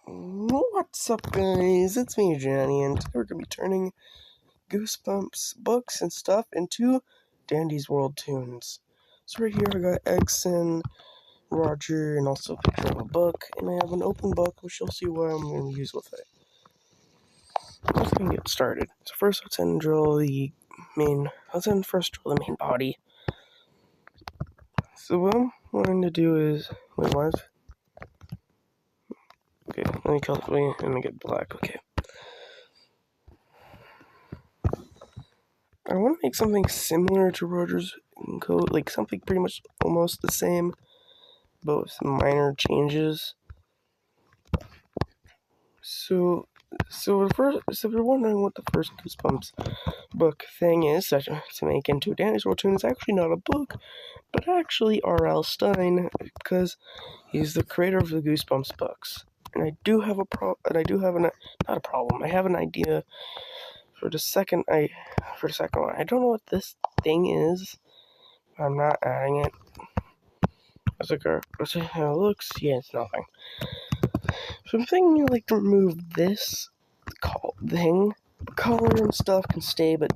What's up, guys? It's me, Johnny, and today we're going to be turning Goosebumps books and stuff into Dandy's World Tunes. So right here I got X and Roger, and also a picture of a book, and I have an open book, which you'll see what I'm going to use with it. Let's get started. So first, let's draw the main body. So what I'm going to do is, wait, what? Okay, let me get black, okay. I want to make something similar to Roger's coat, like something pretty much almost the same, but with some minor changes. So if you're wondering what the first Goosebumps book thing is to make into Danny's World Tune, it's actually not a book, but actually RL Stine, because he's the creator of the Goosebumps books. And I do have I have an idea for the second one. I don't know what this thing is. I'm not adding it. Let's see how it looks. Yeah, it's nothing. So I'm thinking like to remove this thing. Color and stuff can stay, but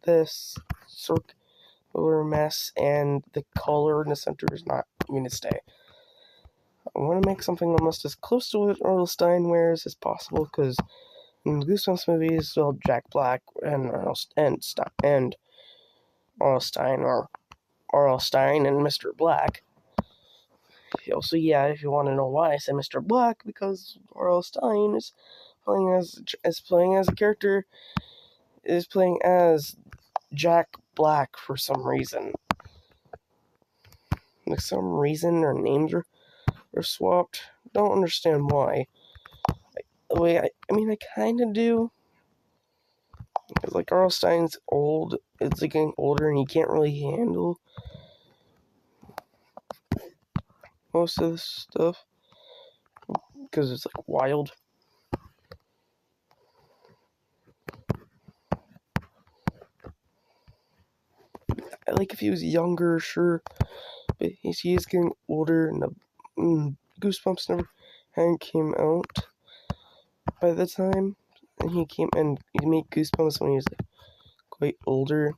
this circular mess and the color in the center is not going to stay. I want to make something almost as close to what RL Stine wears as possible, because in the Goosebumps movies, well, Jack Black and RL Stine and Mr. Black. Also, yeah, if you want to know why I said Mr. Black, because RL Stine is playing as Jack Black for some reason. Like some reason our names are swapped. Don't understand why. I kind of do. Because like RL Stine's old, it's like getting older, and he can't really handle most of this stuff because it's like wild. Like if he was younger, sure, but he is getting older, and the Goosebumps never hadn't came out by the time, and he made Goosebumps when he was like quite older.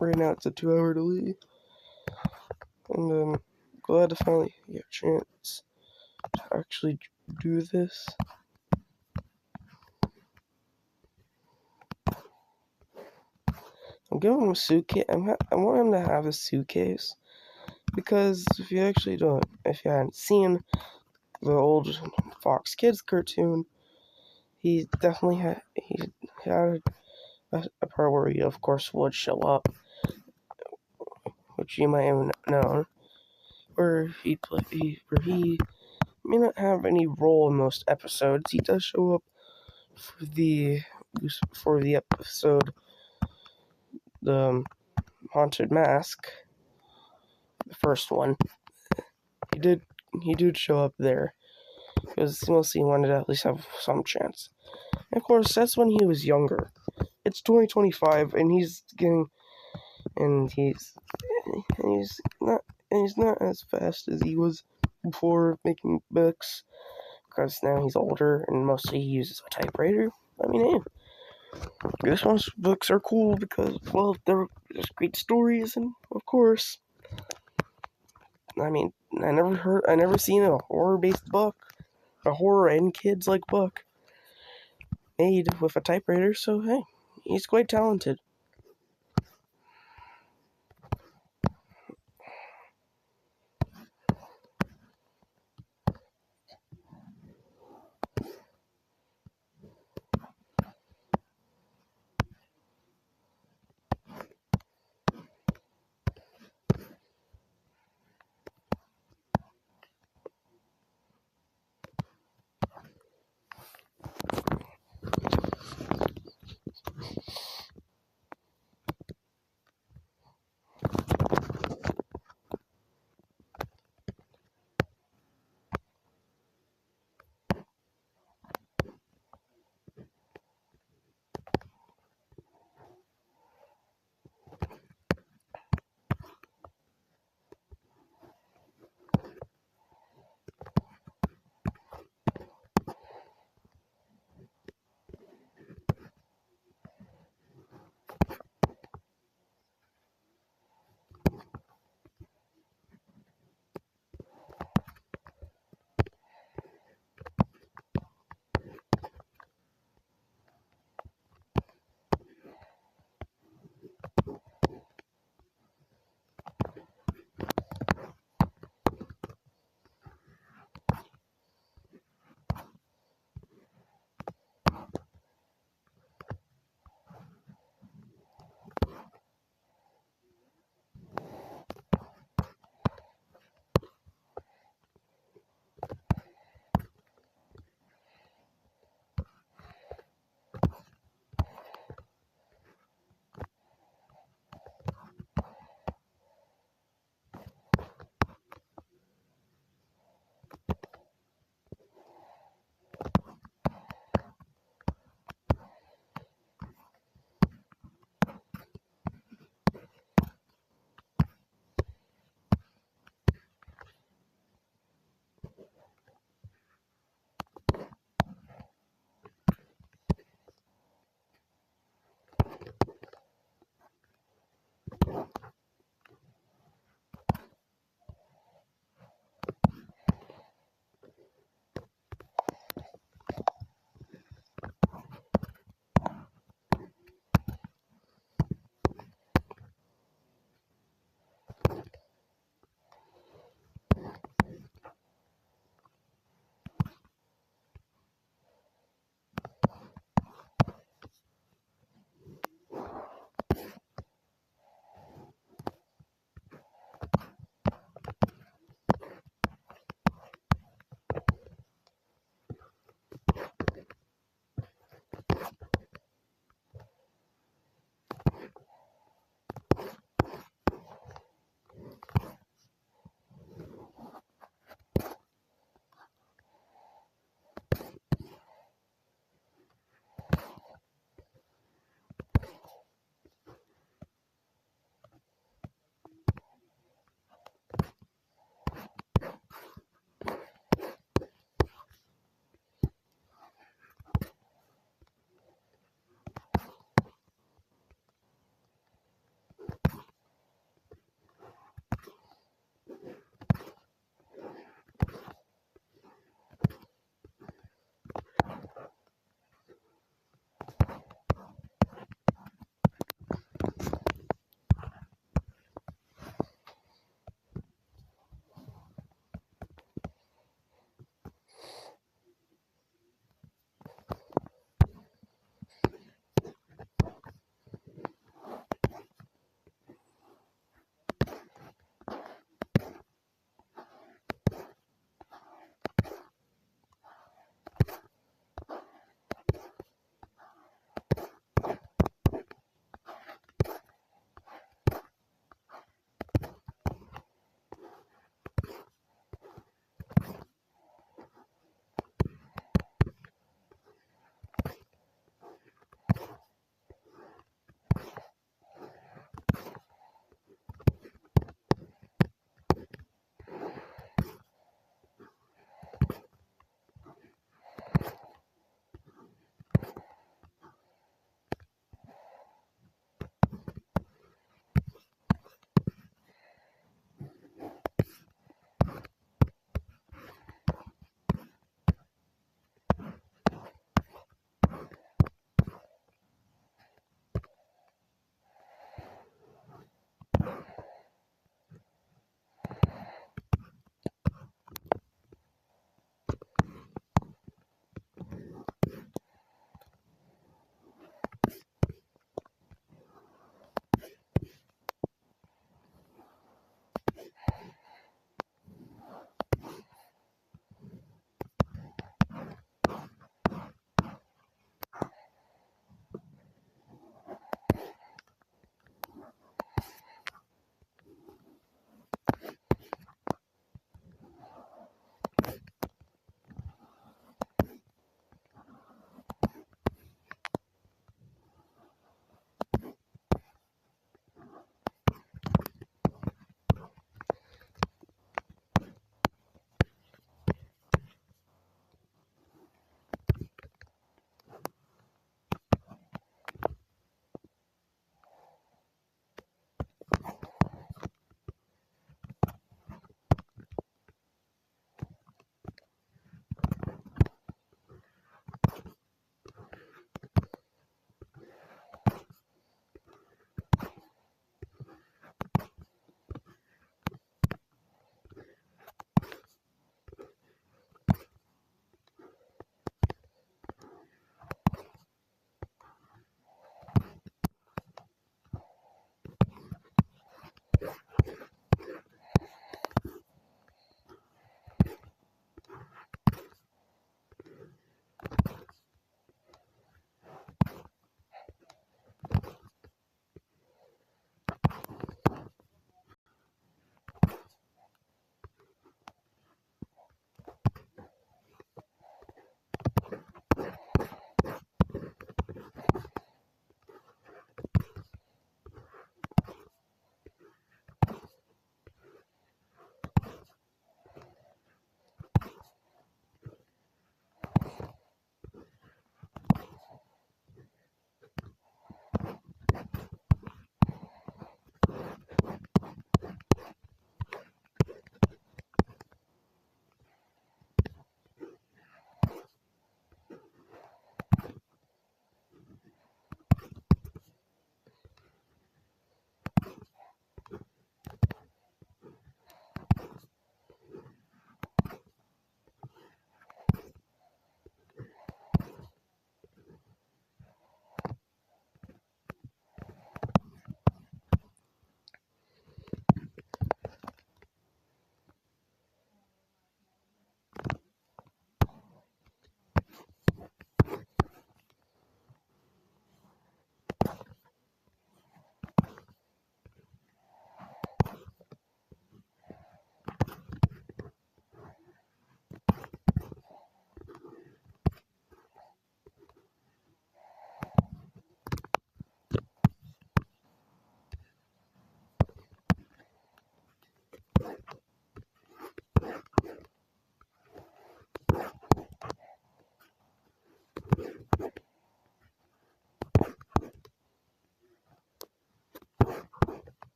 Right now it's a 2-hour delay, and I'm glad to finally get a chance to actually do this. I'm giving him a suitcase. I want him to have a suitcase, because if you hadn't seen the old Fox Kids cartoon, he definitely had a part where he, of course, would show up, which you might have known, where he may not have any role in most episodes. He does show up for the episode, the Haunted Mask, the first one. He did show up there, because mostly he wanted to at least have some chance. And of course, that's when he was younger. It's 2025, and he's not as fast as he was before making books, because now he's older and mostly he uses a typewriter. Hey, Goosebumps books are cool because, well, they're just great stories, and of course, I never seen a horror-based book, a horror and kids-like book made with a typewriter, so hey, he's quite talented.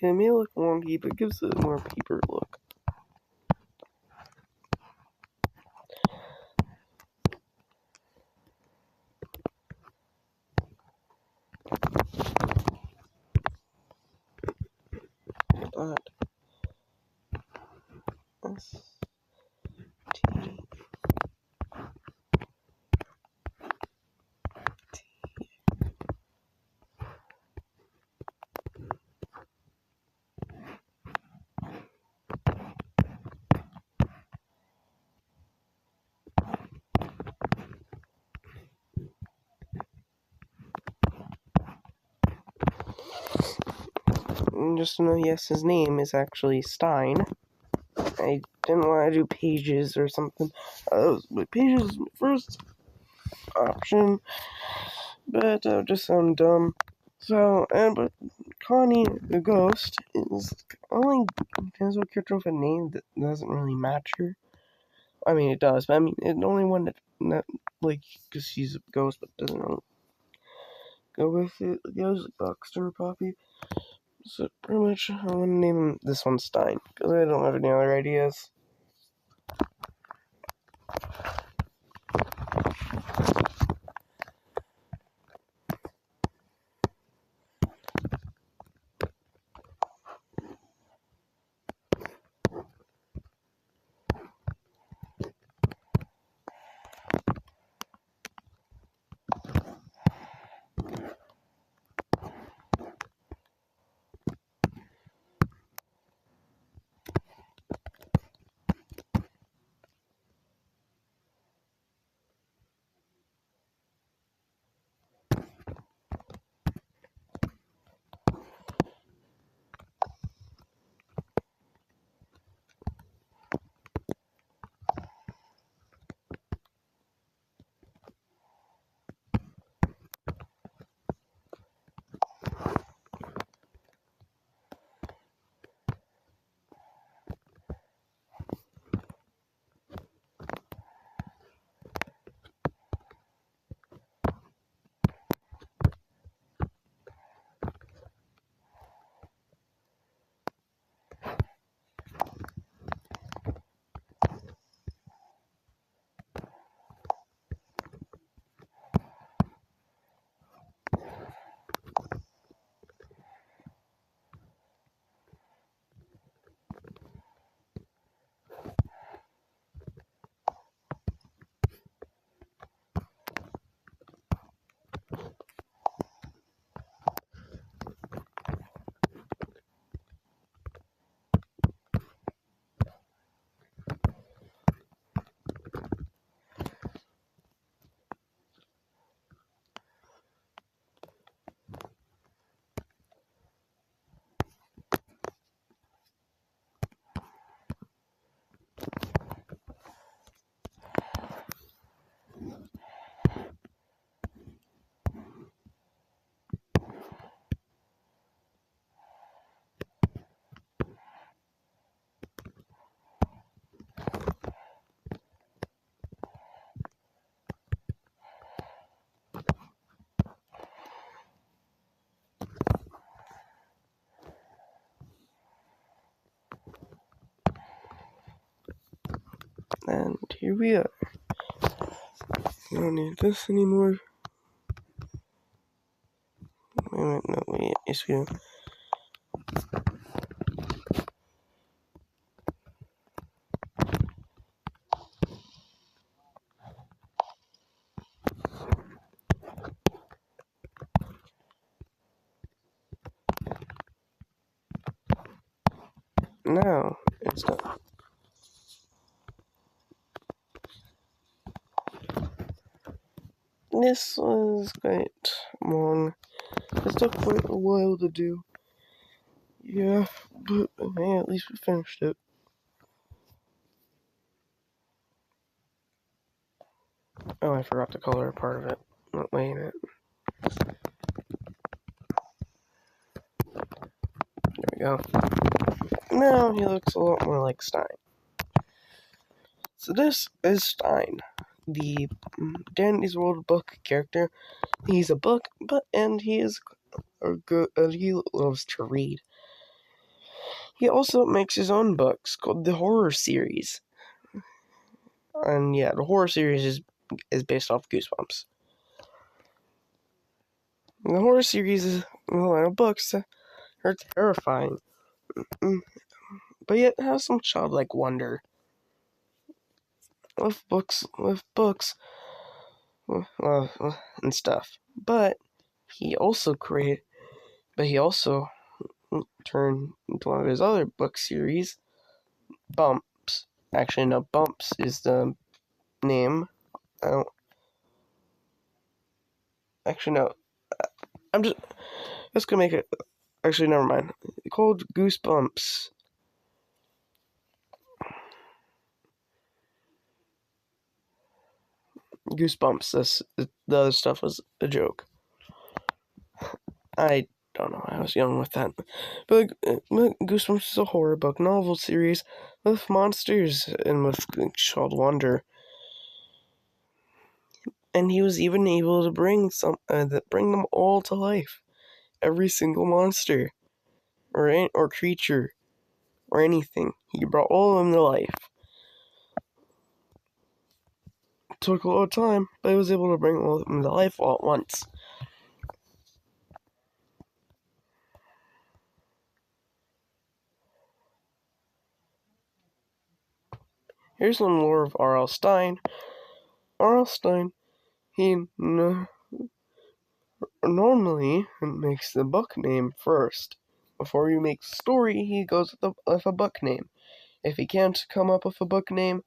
It may look wonky, but gives it a more paper look. But just to know, yes, his name is actually Stine. I didn't want to do Pages or something. Pages was my first option, but just sound dumb. So, but Connie the Ghost is only has a character with a name that doesn't really match her. I mean, it does, but I mean, it's only one that like, because she's a ghost, but doesn't really go with it. The others like Boxster Poppy. So pretty much, I'm gonna name this one Stine because I don't have any other ideas. And here we are. I don't need this anymore. Wait, yes we do. Now, it's done. This was quite long. It took quite a while to do. Yeah, but hey, at least we finished it. Oh, I forgot to color a part of it. Wait a minute. There we go. Now he looks a lot more like Stine. So this is Stine, the Dandy's World book character. He's a book, and he is he loves to read. He also makes his own books called the Horror Series. And yeah, the Horror Series is based off Goosebumps. And the Horror Series is a line of books that are terrifying, but yet have some childlike wonder. With books, and stuff. But he also turned into one of his other book series, Bumps. Actually, no, Bumps is the name. I don't. Actually, no. I'm just gonna make it. Actually, never mind. It's called Goosebumps. Goosebumps. The other stuff was a joke. I don't know. I was young with that. But Goosebumps is a horror book novel series with monsters and with child wonder. And he was even able to bring them all to life. Every single monster, or creature, or anything. He brought all of them to life. It took a lot of time, but he was able to bring all of them to life all at once. Here's some lore of RL Stine. RL Stine, he normally makes the book name first. Before he makes the story, he goes with a book name. If he can't come up with a book name,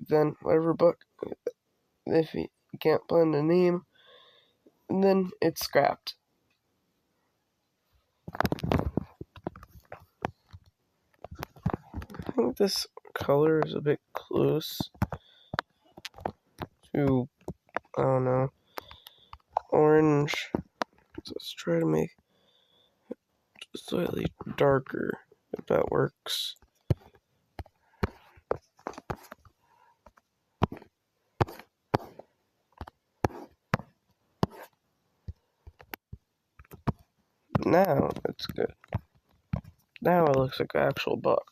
then if he can't find a name, then it's scrapped. I think this color is a bit close to, I don't know, orange. So let's try to make it slightly darker, if that works. Now it's good. Now it looks like an actual book.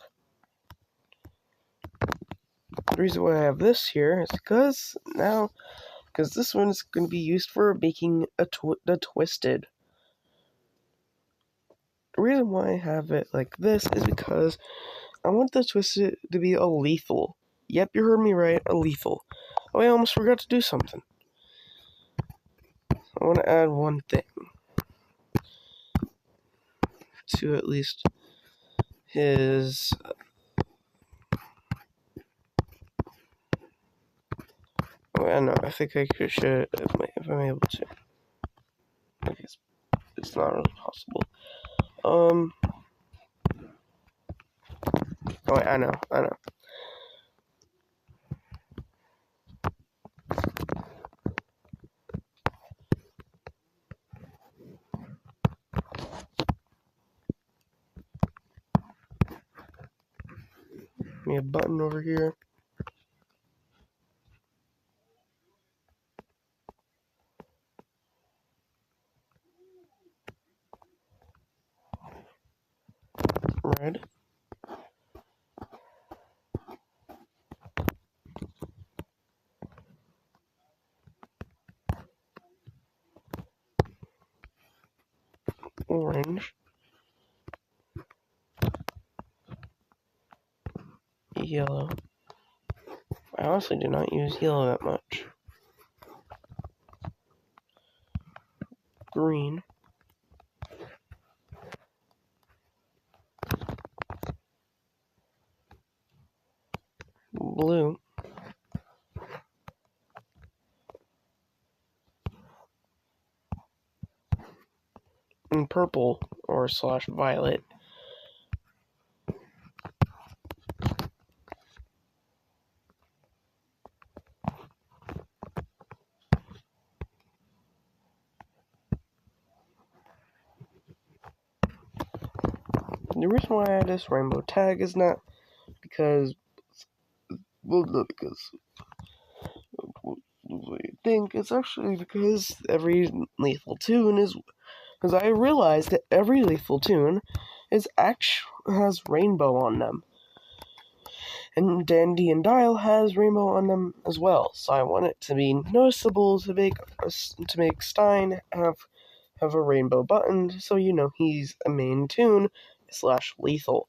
The reason why I have this here is because this one is going to be used for making the Twisted. The reason why I have it like this is because I want the Twisted to be a lethal. Yep, you heard me right, a lethal. Oh, I almost forgot to do something. I want to add one thing to at least his. Oh, I know. I think I should if I'm able to. I guess it's not really possible. Oh, wait, I know. Give me a button over here. Red. Orange. Yellow. I honestly do not use yellow that much. Green. Blue. And purple or / violet. The reason why I had this rainbow tag is not because, because I think it's actually because every lethal tune is, because I realized that every lethal tune has rainbow on them. And Dandy and Dial has rainbow on them as well. So I want it to be noticeable to make Stine have a rainbow button, so you know he's a main toon / lethal.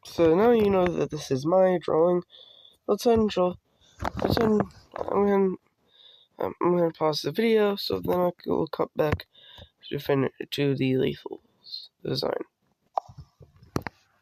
So now you know that this is my drawing. I'm gonna pause the video so then I will cut back to the lethal design.